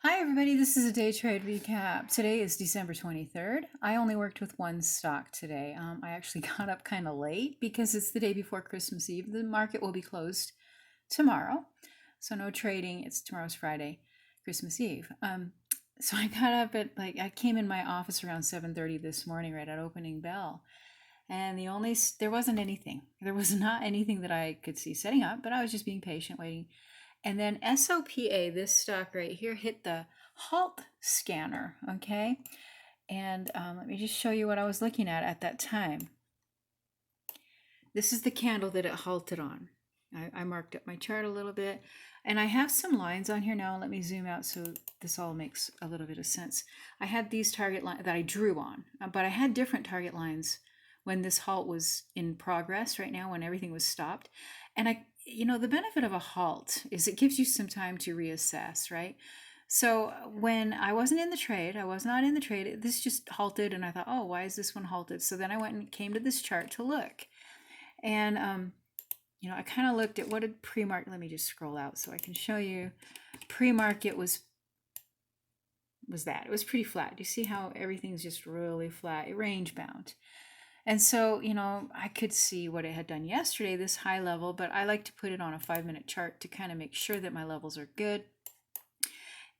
Hi everybody, this is a day trade recap. Today is December 23rd. I only worked with one stock today. I actually got up kind of late because it's the day before Christmas Eve. The market will be closed tomorrow, so no trading. Tomorrow's Friday, Christmas Eve. So I got up at I came in my office around 7:30 this morning, right at opening bell, and there wasn't anything. There was not anything that I could see setting up, but I was just being patient, waiting. And then SOPA, this stock right here, hit the halt scanner, okay? And let me just show you what I was looking at that time. This is the candle that it halted on. I marked up my chart a little bit, and I have some lines on here now. Let me zoom out so this all makes a little bit of sense. I had these target lines that I drew on, but I had different target lines when this halt was in progress right now, when everything was stopped. And the benefit of a halt is it gives you some time to reassess, right? So when I wasn't in the trade, I was not in the trade, this just halted, and I thought, oh, why is this one halted? So then I went and came to this chart to look. And, I kind of looked at what did pre-market, let me just scroll out so I can show you. Pre-market was that. It was pretty flat. Do you see how everything's just really flat, range bound? And so, I could see what it had done yesterday, this high level, but I like to put it on a 5-minute chart to kind of make sure that my levels are good.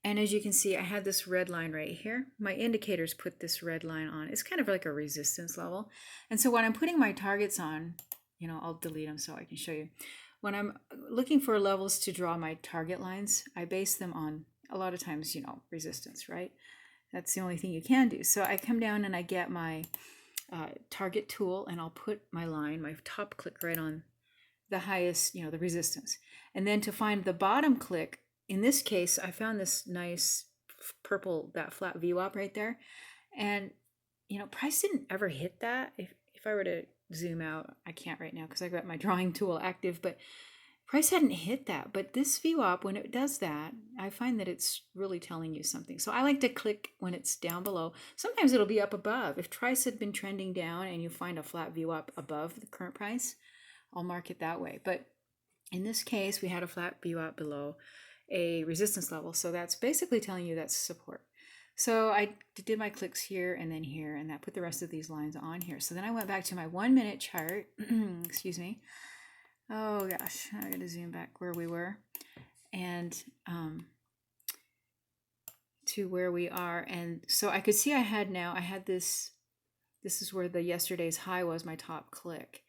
And as you can see, I had this red line right here. My indicators put this red line on. It's kind of like a resistance level. And so when I'm putting my targets on, I'll delete them so I can show you. When I'm looking for levels to draw my target lines, I base them on, a lot of times, resistance, right? That's the only thing you can do. So I come down and I get my target tool, and I'll put my line, my top click right on the highest, the resistance. And then to find the bottom click, in this case, I found this nice purple, that flat VWAP right there. And, price didn't ever hit that. If I were to zoom out, I can't right now because I got my drawing tool active, but price hadn't hit that. But this VWAP, when it does that, I find that it's really telling you something. So I like to click when it's down below. Sometimes it'll be up above. If price had been trending down and you find a flat VWAP above the current price, I'll mark it that way. But in this case, we had a flat VWAP below a resistance level. So that's basically telling you that's support. So I did my clicks here, and that put the rest of these lines on here. So then I went back to my 1-minute chart, excuse me. Oh gosh, I gotta zoom back where we were, and to where we are. And so I could see I had this is where the yesterday's high was, my top click.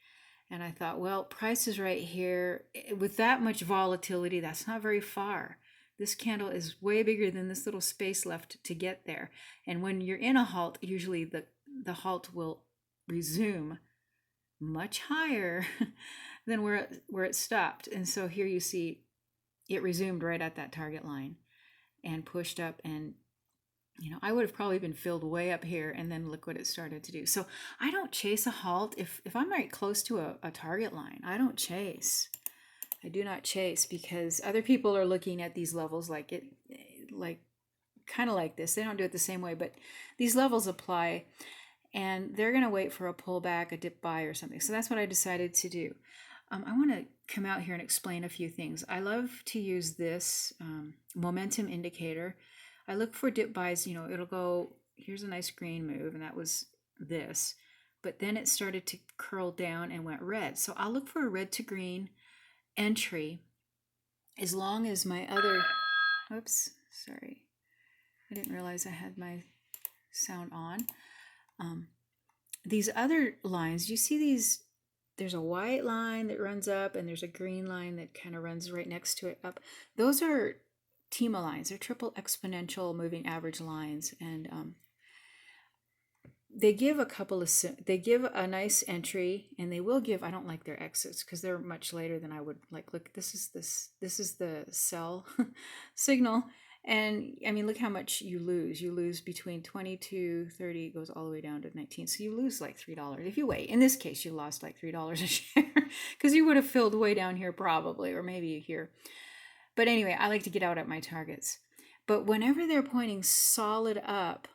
And I thought, well, price is right here. With that much volatility, that's not very far. This candle is way bigger than this little space left to get there. And when you're in a halt, usually the halt will resume much higher than where it stopped. And so here you see it resumed right at that target line and pushed up, and I would have probably been filled way up here, and then look what it started to do. So I don't chase a halt. If I'm right close to a target line, I don't chase. I do not chase, because other people are looking at these levels like kind of like this. They don't do it the same way, but these levels apply, and they're going to wait for a pullback, a dip buy or something. So that's what I decided to do. I want to come out here and explain a few things. I love to use this momentum indicator. I look for dip buys, it'll go, here's a nice green move, and that was this. But then it started to curl down and went red. So I'll look for a red to green entry as long as my other, oops, sorry. I didn't realize I had my sound on. These other lines, you see these, there's a white line that runs up, and there's a green line that kind of runs right next to it up. Those are TEMA lines. They're triple exponential moving average lines, and they give a nice entry, and they will give, I don't like their exits because they're much later than I would like. Look, this is the sell signal, and I mean, look how much you lose between 22, 30, goes all the way down to 19. So you lose like $3 if you wait. In this case, you lost like $3 a share because you would have filled way down here probably, or maybe here. But anyway, I like to get out at my targets. But whenever they're pointing solid up,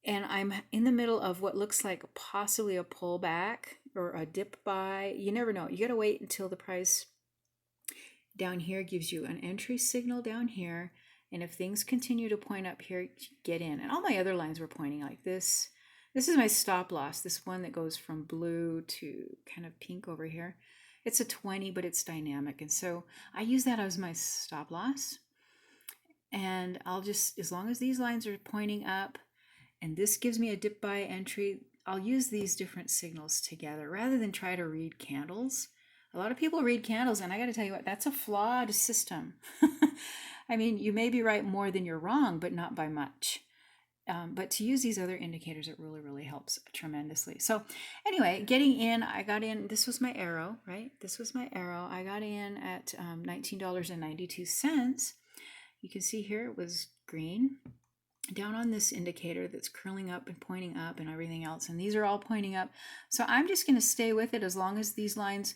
and I'm in the middle of what looks like possibly a pullback or a dip buy, you never know. You got to wait until the price down here gives you an entry signal down here, And if things continue to point up here, get in. And all my other lines were pointing like this. This is my stop loss, this one that goes from blue to kind of pink over here. It's a 20, but it's dynamic. And so I use that as my stop loss. And I'll just, as long as these lines are pointing up, and this gives me a dip buy entry, I'll use these different signals together rather than try to read candles. A lot of people read candles, and I got to tell you what, that's a flawed system. I mean, you may be right more than you're wrong, but not by much. But to use these other indicators, it really, really helps tremendously. So anyway, getting in, I got in, this was my arrow, right? This was my arrow. I got in at $19.92. You can see here it was green. Down on this indicator that's curling up and pointing up and everything else. And these are all pointing up. So I'm just going to stay with it as long as these lines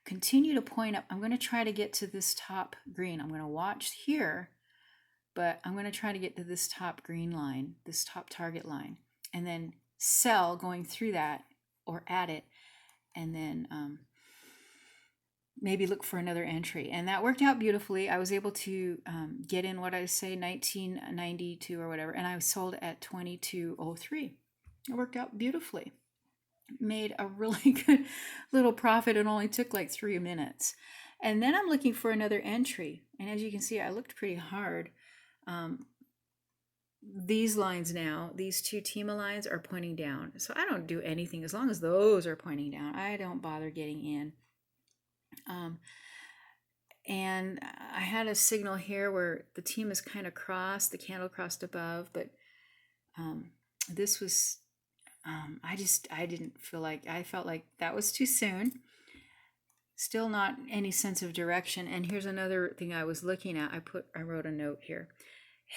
continue to point up. I'm going to try to get to this top green. I'm going to watch here, but I'm going to try to get to this top green line, this top target line, and then sell going through that or at it, and then maybe look for another entry. And that worked out beautifully. I was able to get in what I say 1992 or whatever, and I sold at 2203. It worked out beautifully. Made a really good little profit. It only took like 3 minutes. And then I'm looking for another entry. And as you can see, I looked pretty hard. These lines now, these two TEMA lines are pointing down. So I don't do anything as long as those are pointing down. I don't bother getting in. And I had a signal here where the team is kind of crossed, the candle crossed above, but this was, I didn't feel like, I felt like that was too soon. Still not any sense of direction. And here's another thing I was looking at. I wrote a note here.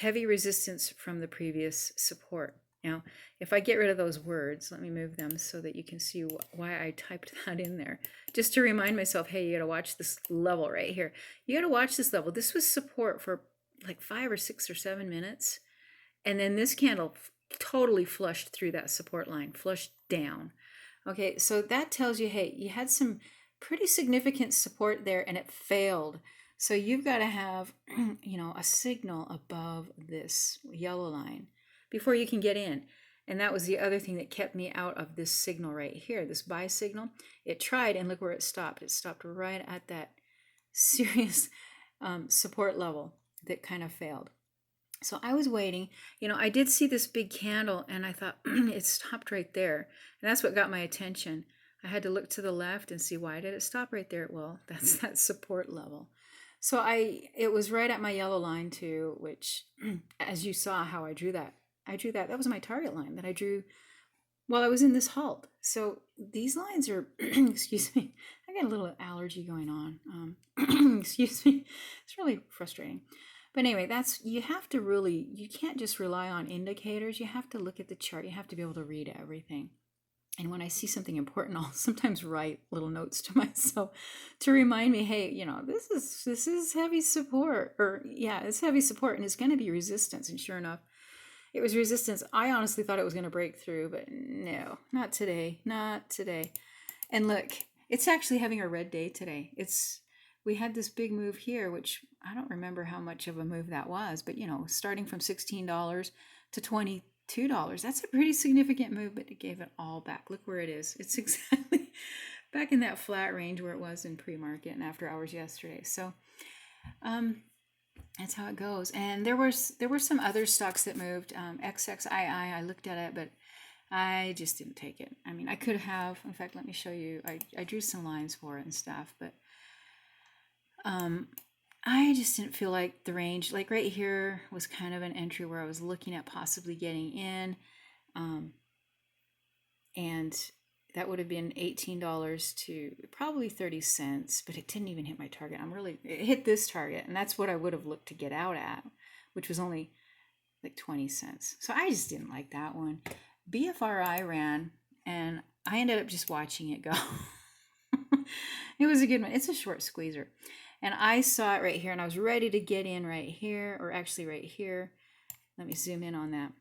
Heavy resistance from the previous support. Now, if I get rid of those words, let me move them so that you can see why I typed that in there. Just to remind myself, hey, you got to watch this level right here. You got to watch this level. This was support for like 5 or 6 or 7 minutes. And then this candle totally flushed through that support line, flushed down. Okay, so that tells you, hey, you had some pretty significant support there and it failed. So you've got to have, a signal above this yellow line before you can get in. And that was the other thing that kept me out of this signal right here, this buy signal. It tried, and look where it stopped. It stopped right at that serious support level that kind of failed. So I was waiting. I did see this big candle, and I thought, it stopped right there. And that's what got my attention. I had to look to the left and see, why did it stop right there? Well, that's that support level. So it was right at my yellow line too, which, as you saw how I drew that. That was my target line that I drew while I was in this halt. So these lines are, excuse me, I got a little allergy going on. Excuse me, it's really frustrating. But anyway, you can't just rely on indicators. You have to look at the chart. You have to be able to read everything. And when I see something important, I'll sometimes write little notes to myself to remind me, hey, this is heavy support, it's heavy support and it's going to be resistance. And sure enough, it was resistance. I honestly thought it was going to break through, but no, not today, not today. And look, it's actually having a red day today. We had this big move here, which I don't remember how much of a move that was, but starting from $16 to $22, that's a pretty significant move, but it gave it all back. Look where it is. It's exactly back in that flat range where it was in pre-market and after hours yesterday. So, that's how it goes. And there were some other stocks that moved. XXII, I looked at it, but I just didn't take it. I mean, I could have. In fact, let me show you. I drew some lines for it and stuff, but I just didn't feel like the range. Like right here was kind of an entry where I was looking at possibly getting in, and that would have been $18 to probably 30 cents, but it didn't even hit my target. It hit this target, and that's what I would have looked to get out at, which was only like 20 cents. So I just didn't like that one. BFRI ran, and I ended up just watching it go. It was a good one. It's a short squeezer. And I saw it right here, and I was ready to get in right here, or actually right here. Let me zoom in on that.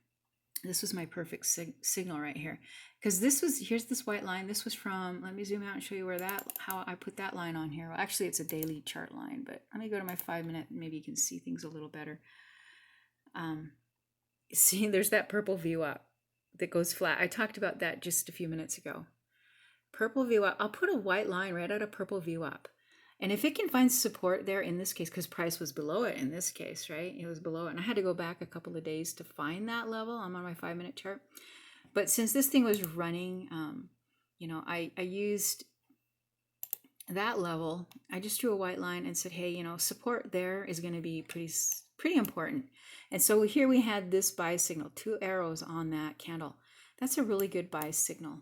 This was my perfect signal right here. Because here's this white line. This was from, let me zoom out and show you how I put that line on here. Well, actually, it's a daily chart line, but let me go to my 5 minute. Maybe you can see things a little better. Um, See, there's that purple view up that goes flat. I talked about that just a few minutes ago. Purple view up. I'll put a white line right out of purple view up. And if it can find support there in this case, because price was below it in this case, right? It was below it. And I had to go back a couple of days to find that level. I'm on my 5-minute chart. But since this thing was running, I used that level. I just drew a white line and said, hey, support there is going to be pretty important. And so here we had this buy signal, 2 arrows on that candle. That's a really good buy signal.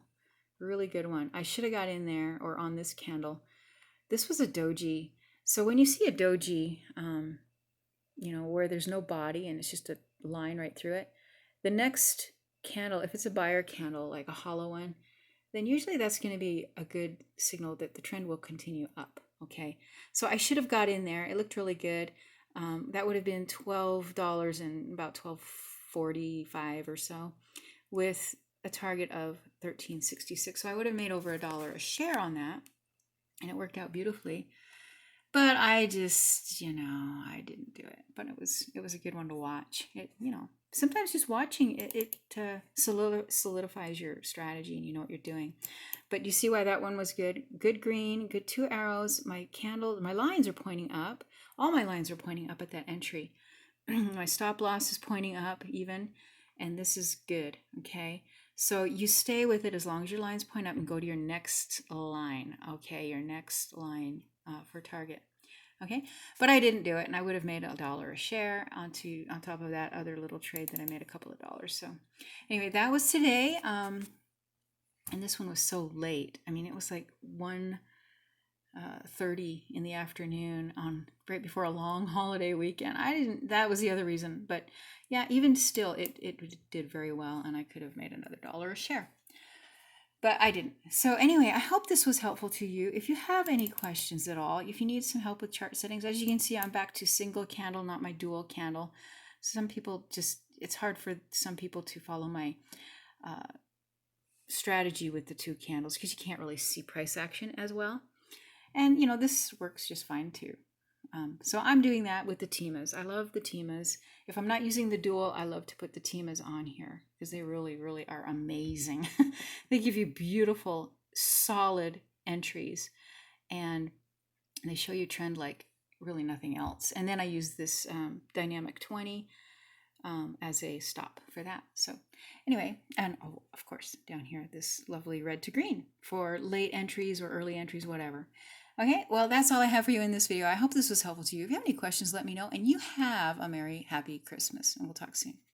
Really good one. I should have got in there or on this candle. This was a doji. So when you see a doji, where there's no body and it's just a line right through it, the next candle, if it's a buyer candle, like a hollow one, then usually that's going to be a good signal that the trend will continue up. Okay, so I should have got in there. It looked really good. That would have been $12 and about $12.45 or so, with a target of $13.66. So I would have made over $1 a share on that, and it worked out beautifully. But I just, I didn't do it. But it was a good one to watch. Sometimes just watching it solidifies your strategy and you know what you're doing. But you see why that one was good. Good green, good 2 arrows. My lines are pointing up. All my lines are pointing up at that entry. My stop loss is pointing up even, and this is good, okay? So you stay with it as long as your lines point up and go to your next line, okay? Your next line for target, okay? But I didn't do it, and I would have made $1 a share on top of that other little trade that I made a couple of dollars. So anyway, that was today, and this one was so late. I mean, it was like 1:30 in the afternoon on right before a long holiday weekend. That was the other reason, but yeah, even still, it did very well, and I could have made another $1 a share, but I didn't. So anyway, I hope this was helpful to you. If you have any questions at all, if you need some help with chart settings, as you can see, I'm back to single candle, not my dual candle. Some people it's hard for some people to follow my strategy with the 2 candles because you can't really see price action as well. And this works just fine too. So I'm doing that with the Timas. I love the Timas. If I'm not using the dual, I love to put the Timas on here because they really, really are amazing. They give you beautiful, solid entries, and they show you trend like really nothing else. And then I use this dynamic 20 as a stop for that. So anyway, and of course, down here, this lovely red to green for late entries or early entries, whatever. Okay, well, that's all I have for you in this video. I hope this was helpful to you. If you have any questions, let me know. And you have a Merry, Happy Christmas, and we'll talk soon.